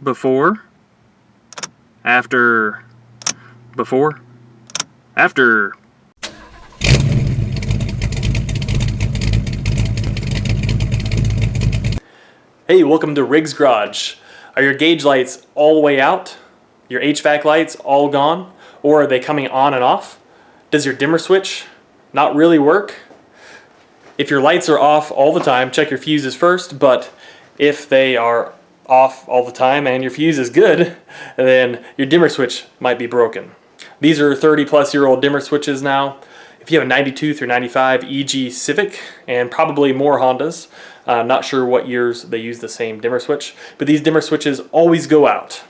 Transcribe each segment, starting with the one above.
before, after, before, after. Hey, welcome to Riggs Garage. Are your gauge lights all the way out? Your HVAC lights all gone? Or are they coming on and off? Does your dimmer switch not really work? If your lights are off all the time, check your fuses first, but if they are off all the time and your fuse is good, then your dimmer switch might be broken. These are 30-plus-year-old dimmer switches now. If you have a 92 through 95 EG Civic, and probably more Hondas, I'm not sure what years they use the same dimmer switch, but these dimmer switches always go out.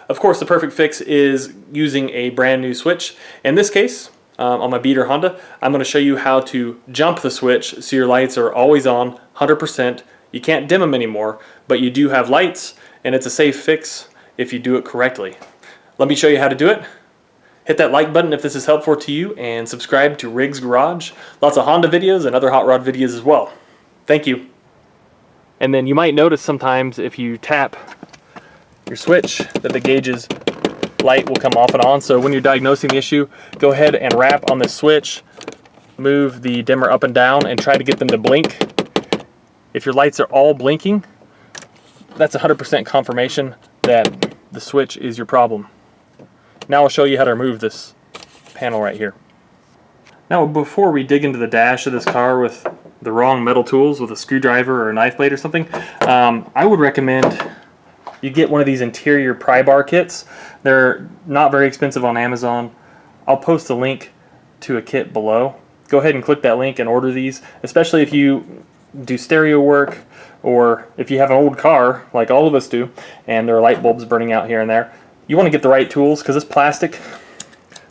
Of course, the perfect fix is using a brand new switch. In this case, on my beater Honda, I'm going to show you how to jump the switch so your lights are always on, 100%. You can't dim them anymore, but you do have lights, and it's a safe fix if you do it correctly. Let me show you how to do it. Hit that like button if this is helpful to you, and subscribe to Riggs Garage. Lots of Honda videos and other hot rod videos as well. Thank you. And then you might notice sometimes if you tap your switch that the gauge's light will come off and on. So when you're diagnosing the issue, go ahead and rap on this switch, move the dimmer up and down, and try to get them to blink. If your lights are all blinking, that's 100% confirmation that the switch is your problem. Now I'll show you how to remove this panel right here. Now before we dig into the dash of this car with the wrong metal tools, with a screwdriver or a knife blade or something, I would recommend you get one of these interior pry bar kits. They're not very expensive on Amazon. I'll post a link to a kit below. Go ahead and click that link and order these, especially if you do stereo work, or if you have an old car like all of us do and there are light bulbs burning out here and there. You want to get the right tools, because this plastic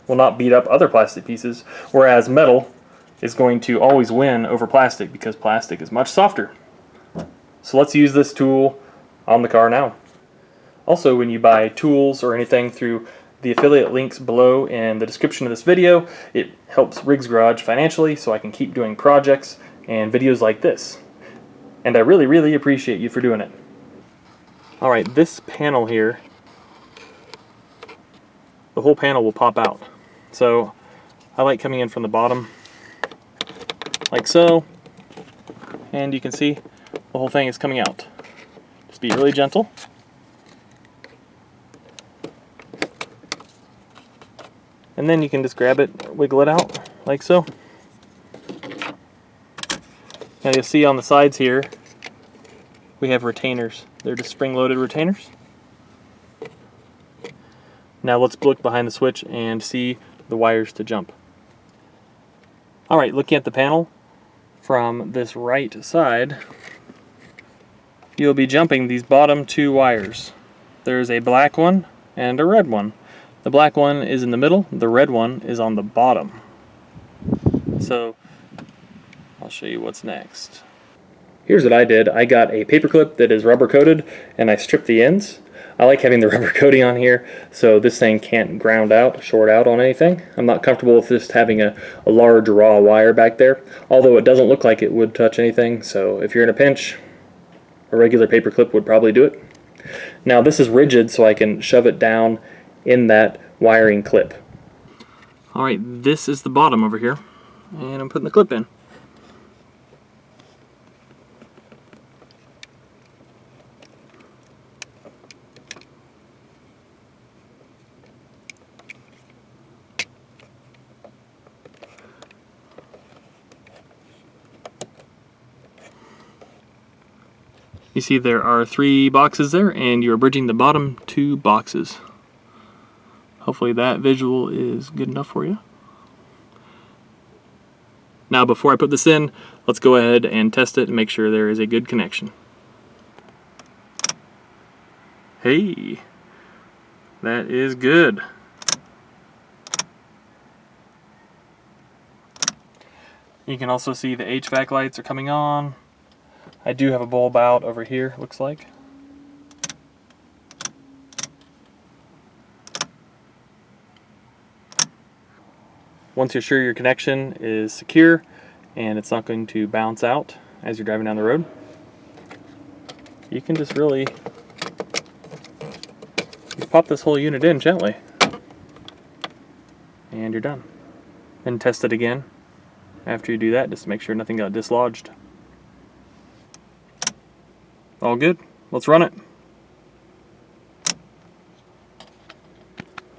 will not beat up other plastic pieces, whereas metal is going to always win over plastic because plastic is much softer. So let's use this tool on the car now. Also, when you buy tools or anything through the affiliate links below in the description of this video, it helps Riggs Garage financially so I can keep doing projects and videos like this. And I really, really appreciate you for doing it. Alright, this panel here, the whole panel will pop out. So I like coming in from the bottom like so, and you can see the whole thing is coming out. Just be really gentle. And then you can just grab it, wiggle it out like so. Now you'll see on the sides here we have retainers. They're just spring-loaded retainers. Now let's look behind the switch and see the wires to jump. Alright, looking at the panel from this right side, you'll be jumping these bottom two wires. There's a black one and a red one. The black one is in the middle, the red one is on the bottom. So I'll show you what's next. Here's what I did. I got a paper clip that is rubber coated and I stripped the ends. I like having the rubber coating on here so this thing can't ground out, short out on anything. I'm not comfortable with just having a large raw wire back there, although it doesn't look like it would touch anything, so if you're in a pinch, a regular paper clip would probably do it. Now this is rigid so I can shove it down in that wiring clip. Alright, this is the bottom over here, and I'm putting the clip in. You see there are 3 boxes there, and you're bridging the bottom 2 boxes. Hopefully that visual is good enough for you. Now before I put this in, let's go ahead and test it and make sure there is a good connection. Hey, that is good. You can also see the HVAC lights are coming on. I do have a bulb out over here, looks like. Once you're sure your connection is secure and it's not going to bounce out as you're driving down the road, you can just really pop this whole unit in gently. And you're done. Then test it again after you do that, just to make sure nothing got dislodged. All good. Let's run it.